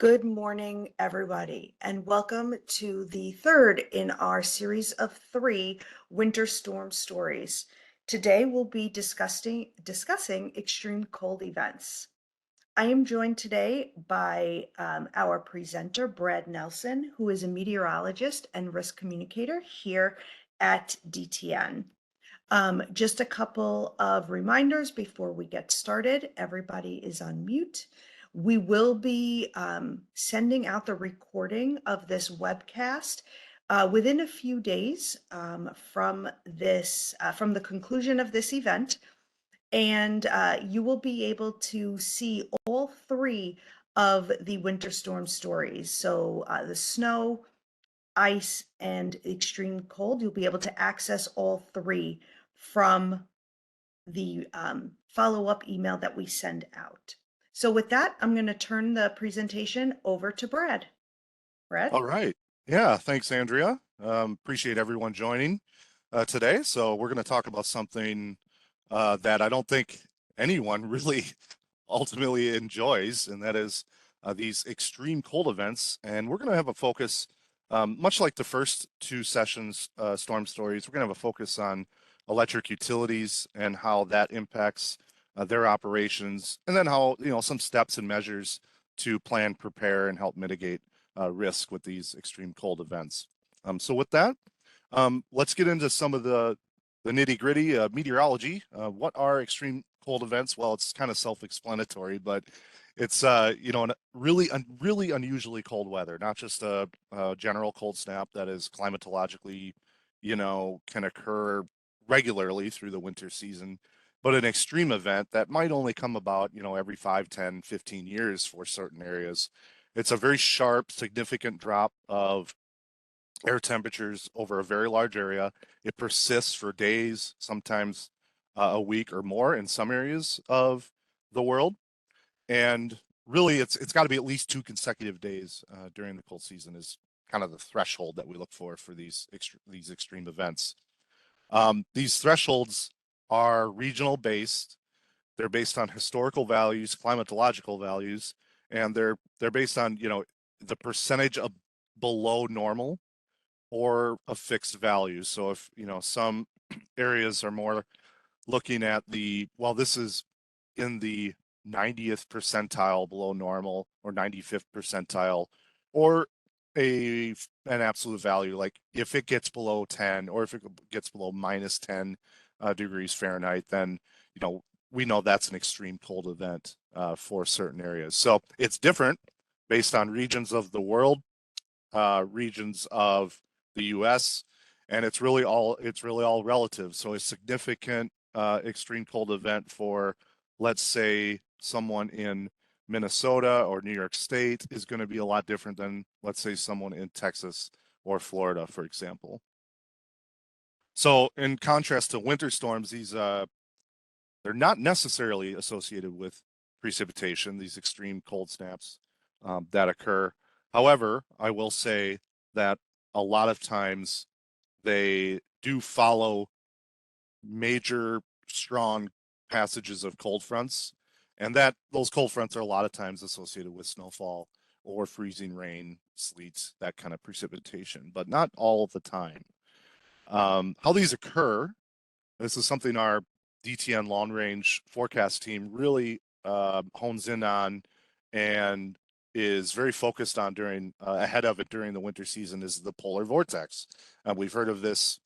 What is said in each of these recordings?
Good morning, everybody, and welcome to the third in our series of three winter storm stories. Today we'll be discussing extreme cold events. I am joined today by our presenter, Brad Nelson, who is a meteorologist and risk communicator here at DTN. Just a couple of reminders before we get started. Everybody is on mute. We will be sending out the recording of this webcast within a few days from the conclusion of this event, and you will be able to see all three of the winter storm stories. So the snow, ice, and extreme cold. You'll be able to access all three from the follow-up email that we send out. So with that, I'm going to turn the presentation over to Brad. Brad? All right. Yeah, thanks, Andrea. Appreciate everyone joining today. So we're going to talk about something that I don't think anyone really ultimately enjoys, and that is these extreme cold events. And we're going to have a focus, much like the first two sessions, storm stories, we're going to have a focus on electric utilities and how that impacts their operations, and then how, some steps and measures to plan, prepare, and help mitigate risk with these extreme cold events. So with that, let's get into some of the nitty gritty meteorology. What are extreme cold events? Well, it's kind of self-explanatory, but it's a really unusually cold weather, not just a general cold snap that is climatologically, can occur regularly through the winter season, but an extreme event that might only come about, every 5, 10, 15 years for certain areas. It's a very sharp, significant drop of air temperatures over a very large area. It persists for days, sometimes a week or more in some areas of the world. And really, it's got to be at least 2 consecutive days during the cold season is kind of the threshold that we look for these extreme events. These thresholds are regional based. They're based on historical values, climatological values, and they're based on, the percentage of below normal or a fixed value. So if, some areas are more looking at this is in the 90th percentile below normal or 95th percentile, or an absolute value, like if it gets below 10 or if it gets below minus 10 degrees Fahrenheit, then, we know that's an extreme cold event for certain areas. So it's different based on regions of the world, regions of the US, and it's really all relative. So a significant extreme cold event for, let's say, someone in Minnesota or New York State is going to be a lot different than, let's say, someone in Texas or Florida, for example. So in contrast to winter storms, these they're not necessarily associated with precipitation, these extreme cold snaps that occur. However, I will say that a lot of times they do follow major strong passages of cold fronts, and that those cold fronts are a lot of times associated with snowfall or freezing rain, sleet, that kind of precipitation, but not all of the time. How these occur, this is something our DTN long range forecast team really hones in on and is very focused on during ahead of it during the winter season, is the polar vortex. We've heard of this,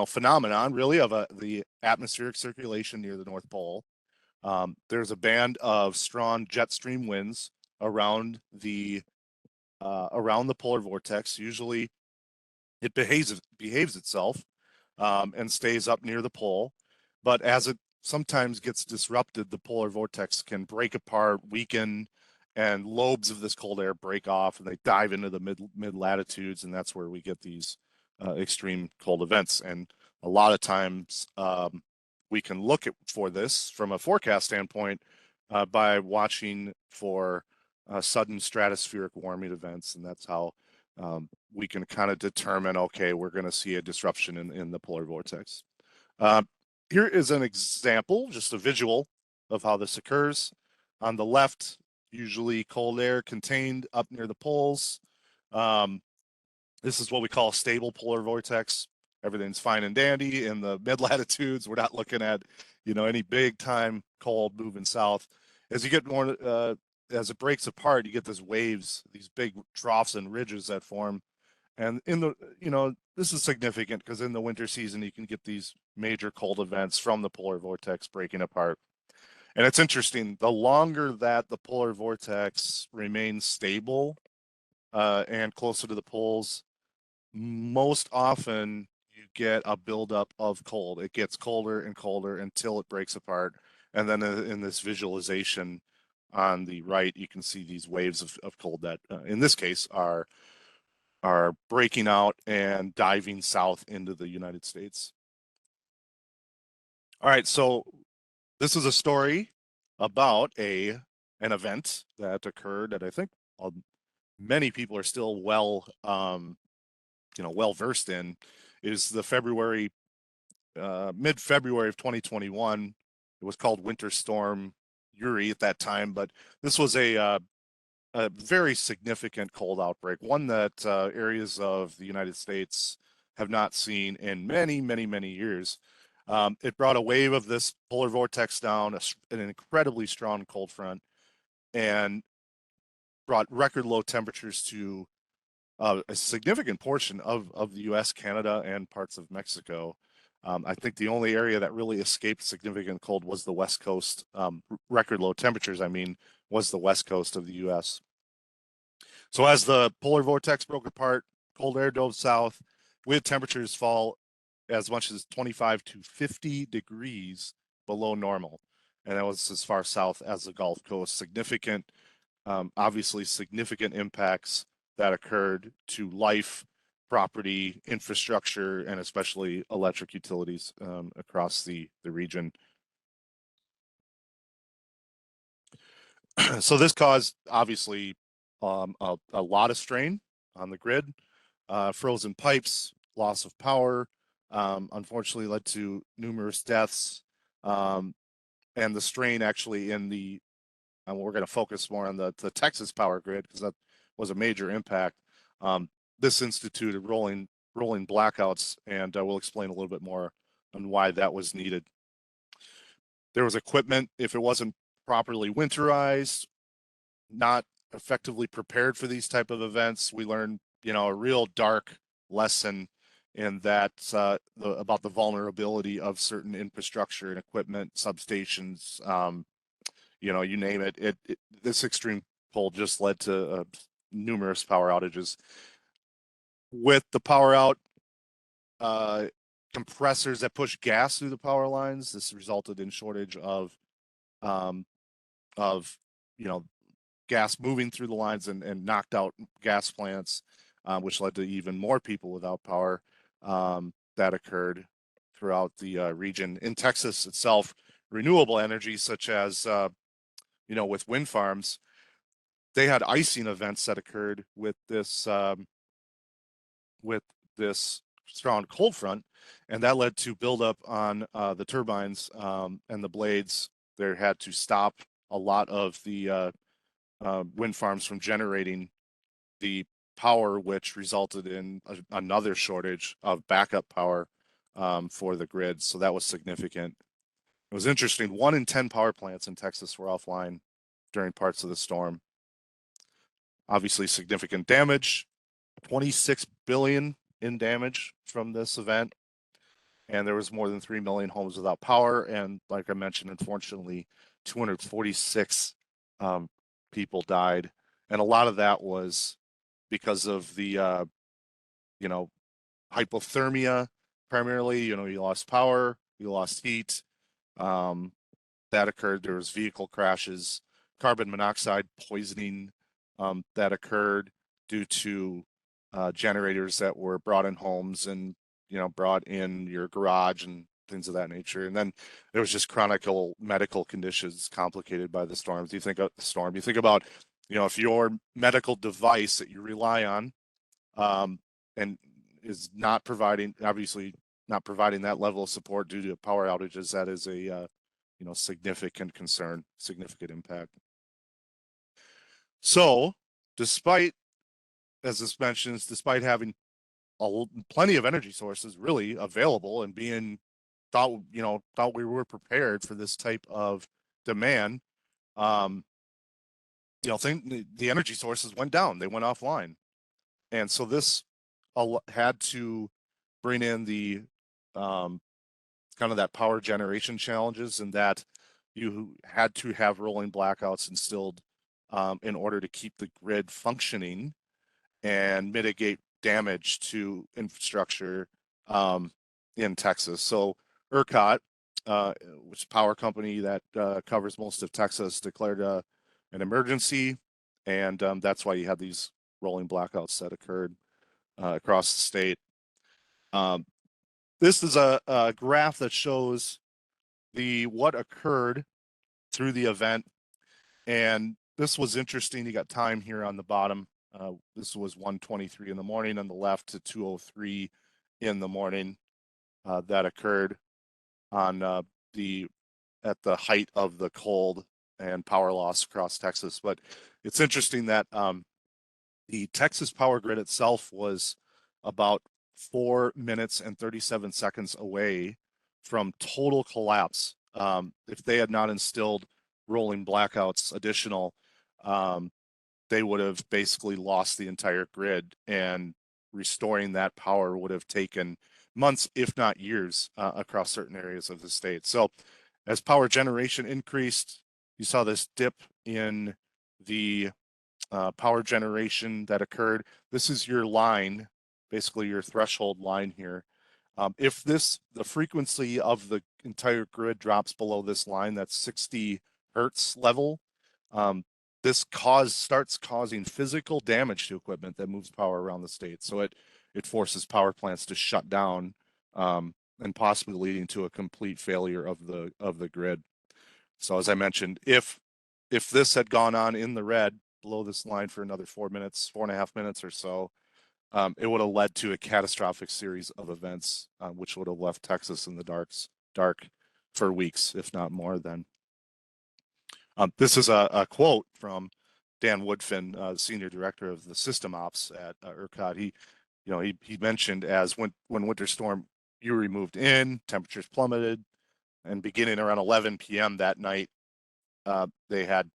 phenomenon really of the atmospheric circulation near the North Pole. There's a band of strong jet stream winds around the polar vortex. Usually it behaves itself and stays up near the pole. But as it sometimes gets disrupted, the polar vortex can break apart, weaken, and lobes of this cold air break off, and they dive into the mid latitudes, and that's where we get these extreme cold events. And a lot of times we can look for this from a forecast standpoint by watching for sudden stratospheric warming events, and that's how we can kind of determine, okay, we're going to see a disruption in the polar vortex. Here is an example, just a visual of how this occurs. On the left, usually cold air contained up near the poles. Um, this is what we call a stable polar vortex. Everything's fine and dandy in the mid latitudes. We're not looking at, any big time cold moving south. As you get more, as it breaks apart, you get these waves, these big troughs and ridges that form. And this is significant because in the winter season, you can get these major cold events from the polar vortex breaking apart. And it's interesting, the longer that the polar vortex remains stable and closer to the poles, most often you get a buildup of cold. It gets colder and colder until it breaks apart. And then in this visualization on the right, you can see these waves of cold that, in this case, are breaking out and diving south into the United States. All right, so this is a story about an event that occurred that I think many people are still well versed in. Is the mid-February of 2021. It was called Winter Storm Uri at that time, but this was a very significant cold outbreak, one that areas of the United States have not seen in many, many, many years. It brought a wave of this polar vortex down, an incredibly strong cold front, and brought record low temperatures to a significant portion of the U.S., Canada, and parts of Mexico. I think the only area that really escaped significant cold was the West Coast. Record low temperatures, I mean, was the West Coast of the U.S. So as the polar vortex broke apart, cold air dove south, we had temperatures fall as much as 25 to 50 degrees below normal. And that was as far south as the Gulf Coast. Obviously significant impacts that occurred to life, property, infrastructure, and especially electric utilities across the region. So this caused obviously a lot of strain on the grid, frozen pipes, loss of power, unfortunately led to numerous deaths, and the strain actually and we're going to focus more on the Texas power grid because that was a major impact. This instituted rolling blackouts, and we'll explain a little bit more on why that was needed. There was equipment, if it wasn't properly winterized, not effectively prepared for these type of events. We learned, a real dark lesson in that about the vulnerability of certain infrastructure and equipment, substations, you name it. This extreme cold just led to numerous power outages. With the power out, compressors that push gas through the power lines, this resulted in shortage um, of gas moving through the lines and knocked out gas plants, which led to even more people without power. That occurred throughout the region. In Texas itself, renewable energy, such as with wind farms, they had icing events that occurred with this strong cold front, and that led to buildup on the turbines and the blades. They had to stop a lot of the wind farms from generating the power, which resulted in another shortage of backup power for the grid. So that was significant. It was interesting. 1 in 10 power plants in Texas were offline during parts of the storm. Obviously, significant damage. 26 billion in damage from this event, and there was more than 3 million homes without power. And like I mentioned, unfortunately, 246 people died, and a lot of that was because of the hypothermia. Primarily, you lost power, you lost heat. Um, that occurred. There was vehicle crashes, carbon monoxide poisoning that occurred due to generators that were brought in homes and brought in your garage and things of that nature. And then there was just chronic medical conditions complicated by the storms. You think of the storm, you think about if your medical device that you rely on and is not providing, obviously not providing that level of support due to power outages, that is a significant concern, significant impact. So, despite, as this mentions, despite having plenty of energy sources really available and being thought we were prepared for this type of demand, um, the energy sources went down, they went offline, and so this had to bring in the um, kind of that power generation challenges, and that you had to have rolling blackouts instilled in order to keep the grid functioning and mitigate damage to infrastructure in Texas. So ERCOT, which is a power company that covers most of Texas, declared an emergency, and that's why you had these rolling blackouts that occurred across the state. Um, this is a graph that shows what occurred through the event, and this was interesting. You got time here on the bottom. This was 1:23 in the morning on the left to 2:03 in the morning. That occurred on the at the height of the cold and power loss across Texas. But it's interesting that the Texas power grid itself was about 4 minutes and 37 seconds away from total collapse. If they had not instilled rolling blackouts additional, um, they would have basically lost the entire grid, and restoring that power would have taken months, if not years, across certain areas of the state. So as power generation increased, you saw this dip in the power generation that occurred. This is your line, basically your threshold line here. If the frequency of the entire grid drops below this line, that's 60 hertz level, um, this starts causing physical damage to equipment that moves power around the state. So it forces power plants to shut down, and possibly leading to a complete failure of the grid. So as I mentioned, if this had gone on in the red below this line for another 4 minutes, 4.5 minutes or so, it would have led to a catastrophic series of events, which would have left Texas in the dark for weeks, if not more. Then this is a quote from Dan Woodfin, the senior director of the system ops at ERCOT. He mentioned as when Winter Storm Uri moved in, temperatures plummeted, and beginning around 11 p.m. that night, they had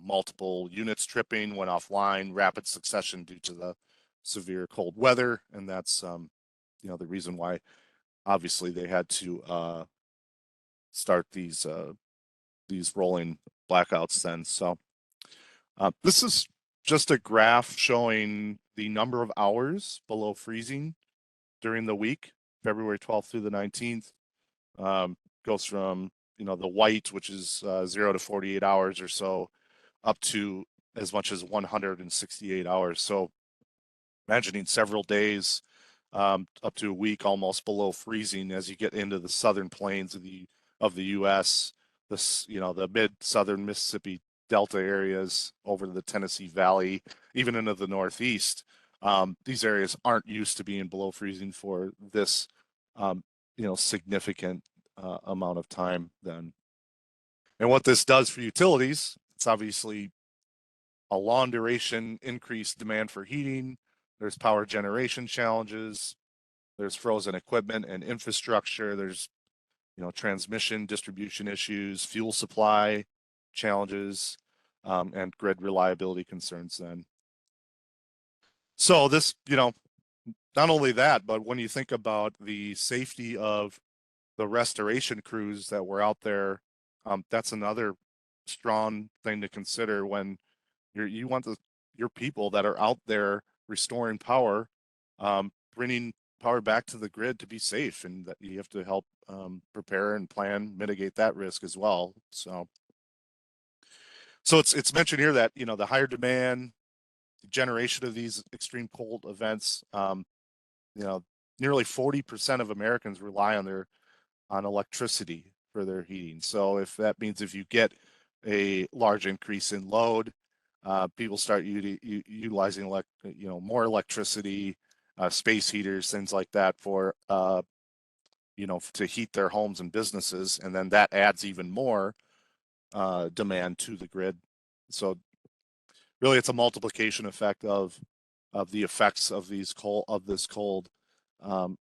multiple units tripping, went offline, rapid succession due to the severe cold weather, and that's the reason why obviously they had to start these rolling blackouts then. So this is just a graph showing the number of hours below freezing during the week, February 12th through the 19th. Goes from the white, which is 0 to 48 hours or so, up to as much as 168 hours. So imagining several days, up to a week, almost below freezing as you get into the southern plains of the U.S. The mid-southern Mississippi Delta areas over to the Tennessee Valley, even into the Northeast. These areas aren't used to being below freezing for this, significant amount of time then. And what this does for utilities, it's obviously a long duration increased demand for heating. There's power generation challenges. There's frozen equipment and infrastructure. There's transmission distribution issues, fuel supply challenges, and grid reliability concerns then. So this, not only that, but when you think about the safety of the restoration crews that were out there, that's another strong thing to consider when you want your people that are out there restoring power, bringing power back to the grid to be safe, and that you have to help prepare and plan, mitigate that risk as well. So it's mentioned here that the higher demand, generation of these extreme cold events, nearly 40% of Americans rely on electricity for their heating. So if that means if you get a large increase in load, people start utilizing more electricity, space heaters, things like that for to heat their homes and businesses, and then that adds even more demand to the grid. So really it's a multiplication effect of the effects of this cold. Um,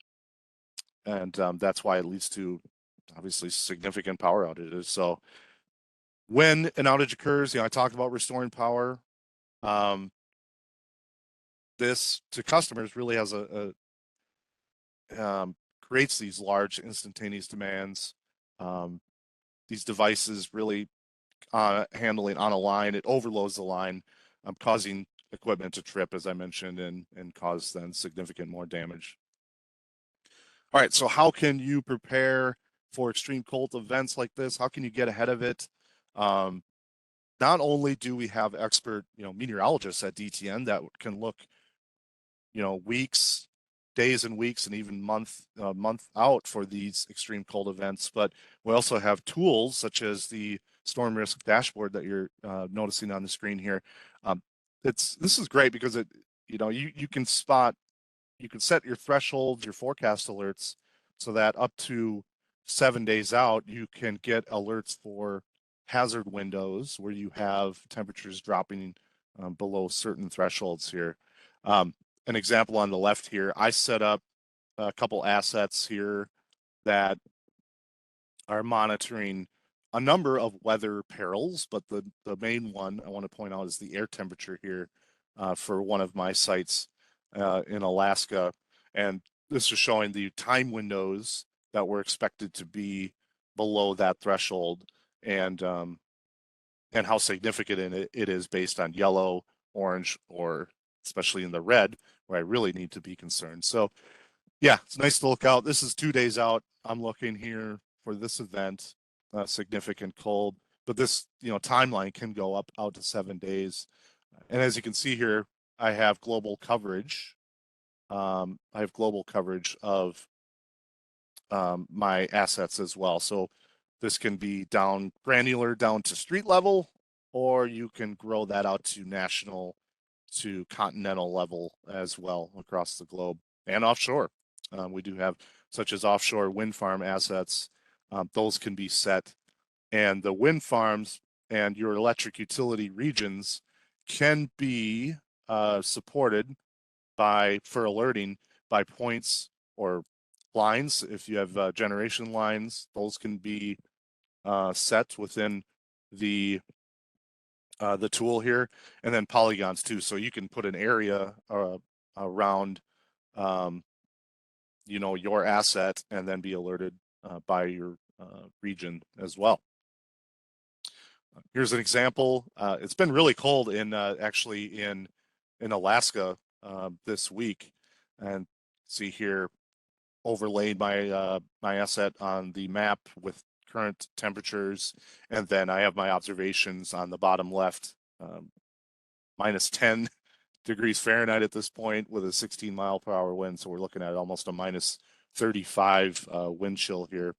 and that's why it leads to obviously significant power outages. So when an outage occurs, I talked about restoring power. This to customers really has creates these large instantaneous demands. These devices really handling on a line, it overloads the line, causing equipment to trip, as I mentioned, and cause then significant more damage. All right, so how can you prepare for extreme cold events like this? How can you get ahead of it? Not only do we have expert, meteorologists at DTN that can look, weeks, days and weeks, and even month out for these extreme cold events, but we also have tools such as the storm risk dashboard that you're noticing on the screen here. This is great because you can set your thresholds, your forecast alerts, so that up to 7 days out, you can get alerts for hazard windows where you have temperatures dropping below certain thresholds here. An example on the left here, I set up a couple assets here that are monitoring a number of weather perils, but the main one I want to point out is the air temperature here for one of my sites in Alaska. And this is showing the time windows that were expected to be below that threshold and how significant it is based on yellow, orange, or especially in the red, where I really need to be concerned. So yeah, it's nice to look out. This is 2 days out. I'm looking here for this event, significant cold, but this, timeline can go up out to 7 days. And as you can see here, I have global coverage. I have global coverage of my assets as well. So this can be granular down to street level, or you can grow that out to national to continental level as well across the globe and offshore. We do have such as offshore wind farm assets. Those can be set, and the wind farms and your electric utility regions can be supported for alerting by points or lines. If you have generation lines, those can be set within the tool here, and then polygons too. So you can put an area around, your asset and then be alerted by your region as well. Here's an example. It's been really cold actually in Alaska this week, and see here overlaid my asset on the map with current temperatures, and then I have my observations on the bottom left, minus 10 degrees Fahrenheit at this point with a 16 mile per hour wind. So we're looking at almost a minus 35 wind chill here.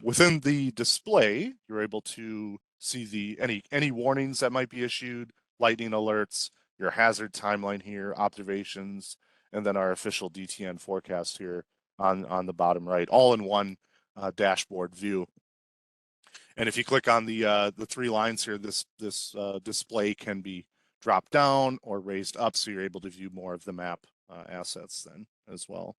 Within the display, you're able to see any warnings that might be issued, lightning alerts, your hazard timeline here, observations, and then our official DTN forecast here on the bottom right, all in one dashboard view. And if you click on the 3 lines here, this display can be dropped down or raised up, so you're able to view more of the map assets then as well.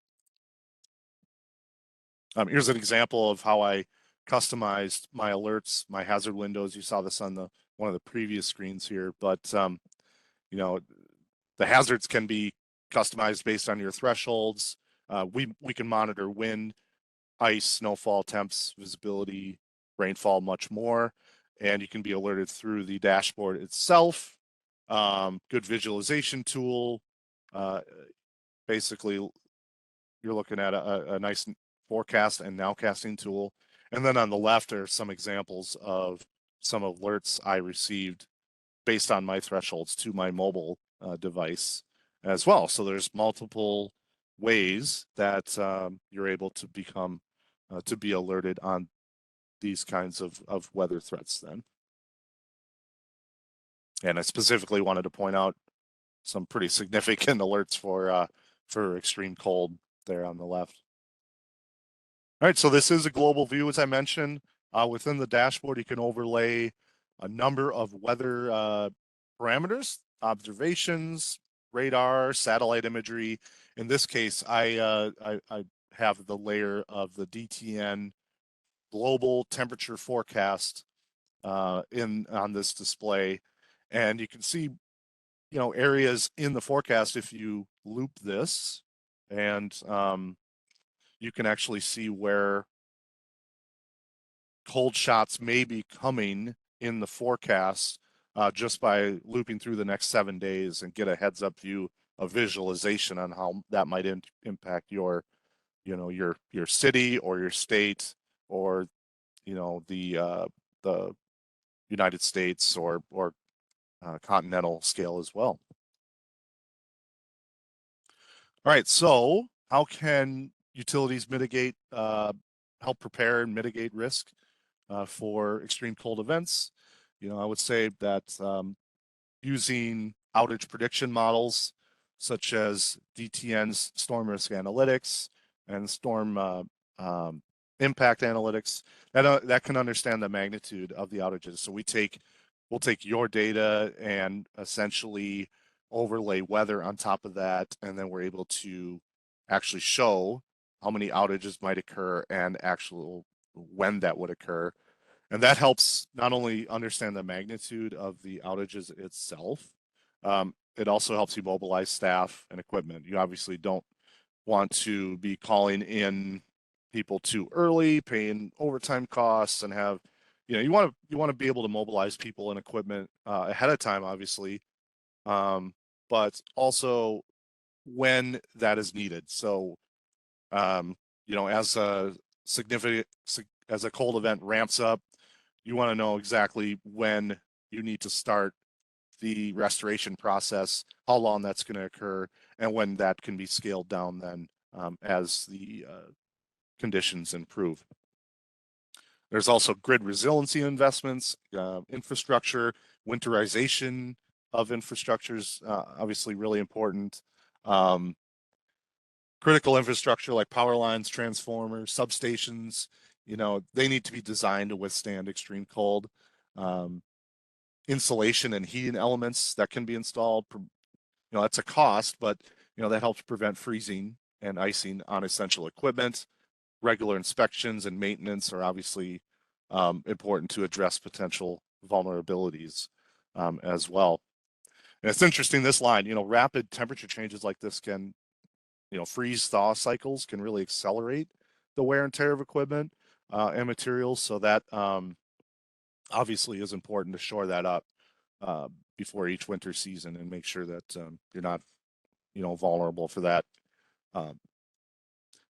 Here's an example of how I customized my alerts, my hazard windows. You saw this on one of the previous screens here, but the hazards can be customized based on your thresholds. We can monitor wind, ice, snowfall, temps, visibility, rainfall, much more, and you can be alerted through the dashboard itself. Good visualization tool. Basically, you're looking at a nice forecast and nowcasting tool. And then on the left are some examples of some alerts I received based on my thresholds to my mobile device as well. So there's multiple ways that you're able to be alerted on these kinds of weather threats then. And I specifically wanted to point out some pretty significant alerts for extreme cold there on the left. All right, so this is a global view, as I mentioned. Within the dashboard, you can overlay a number of weather parameters observations, radar, satellite imagery. In this case, I have the layer of the DTN global temperature forecast on this display, and you can see areas in the forecast if you loop this, and you can actually see where cold shots may be coming in the forecast just by looping through the next 7 days and get a heads up view of visualization on how that might impact your city or your state or the United States or continental scale as well. All right, so how can utilities help prepare and mitigate risk for extreme cold events? I would say that using outage prediction models such as DTN's storm risk analytics and storm impact analytics that can understand the magnitude of the outages. So we'll take your data and essentially overlay weather on top of that, and then we're able to actually show how many outages might occur and actual when that would occur. And that helps not only understand the magnitude of the outages itself, it also helps you mobilize staff and equipment. You obviously don't want to be calling in people too early, paying overtime costs, and have, you want to be able to mobilize people and equipment ahead of time, obviously, but also when that is needed. So, as a cold event ramps up, you want to know exactly when you need to start the restoration process, how long that's going to occur, and when that can be scaled down then as the conditions improve. There's also grid resiliency investments, infrastructure, winterization of infrastructures, obviously really important. Critical infrastructure like power lines, transformers, substations, they need to be designed to withstand extreme cold. Insulation and heating elements that can be installed, that's a cost, but that helps prevent freezing and icing on essential equipment. Regular inspections and maintenance are obviously important to address potential vulnerabilities as well. And it's interesting, this line, rapid temperature changes like this can, freeze thaw cycles can really accelerate the wear and tear of equipment and materials. So that obviously is important to shore that up before each winter season and make sure that you're not, vulnerable for that.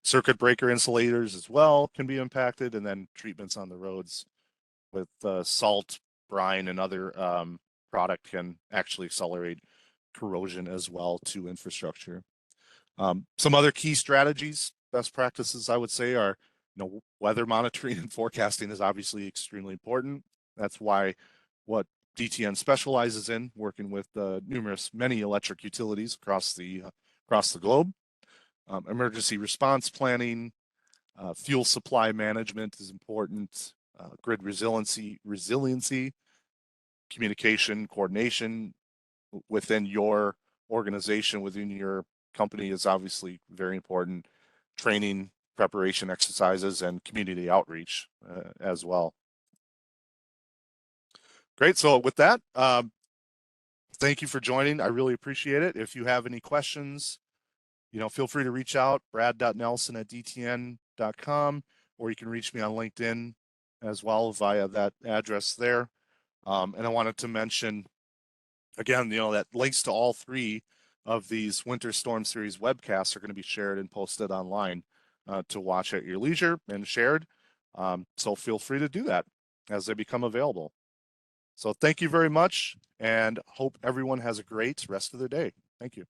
Circuit breaker insulators as well can be impacted, and then treatments on the roads with salt, brine, and other product can actually accelerate corrosion as well to infrastructure. Some other key strategies, best practices, I would say, are weather monitoring and forecasting is obviously extremely important. That's why what DTN specializes in, working with many electric utilities across the globe. Emergency response planning, fuel supply management is important. Grid resiliency, communication, coordination within your organization, within your company is obviously very important. Training, preparation exercises, and community outreach as well. Great. So with that, thank you for joining. I really appreciate it. If you have any questions, feel free to reach out, brad.nelson@dtn.com, or you can reach me on LinkedIn as well via that address there. And I wanted to mention again, that links to all 3 of these Winter Storm Series webcasts are going to be shared and posted online to watch at your leisure and shared. So feel free to do that as they become available. So thank you very much, and hope everyone has a great rest of their day. Thank you.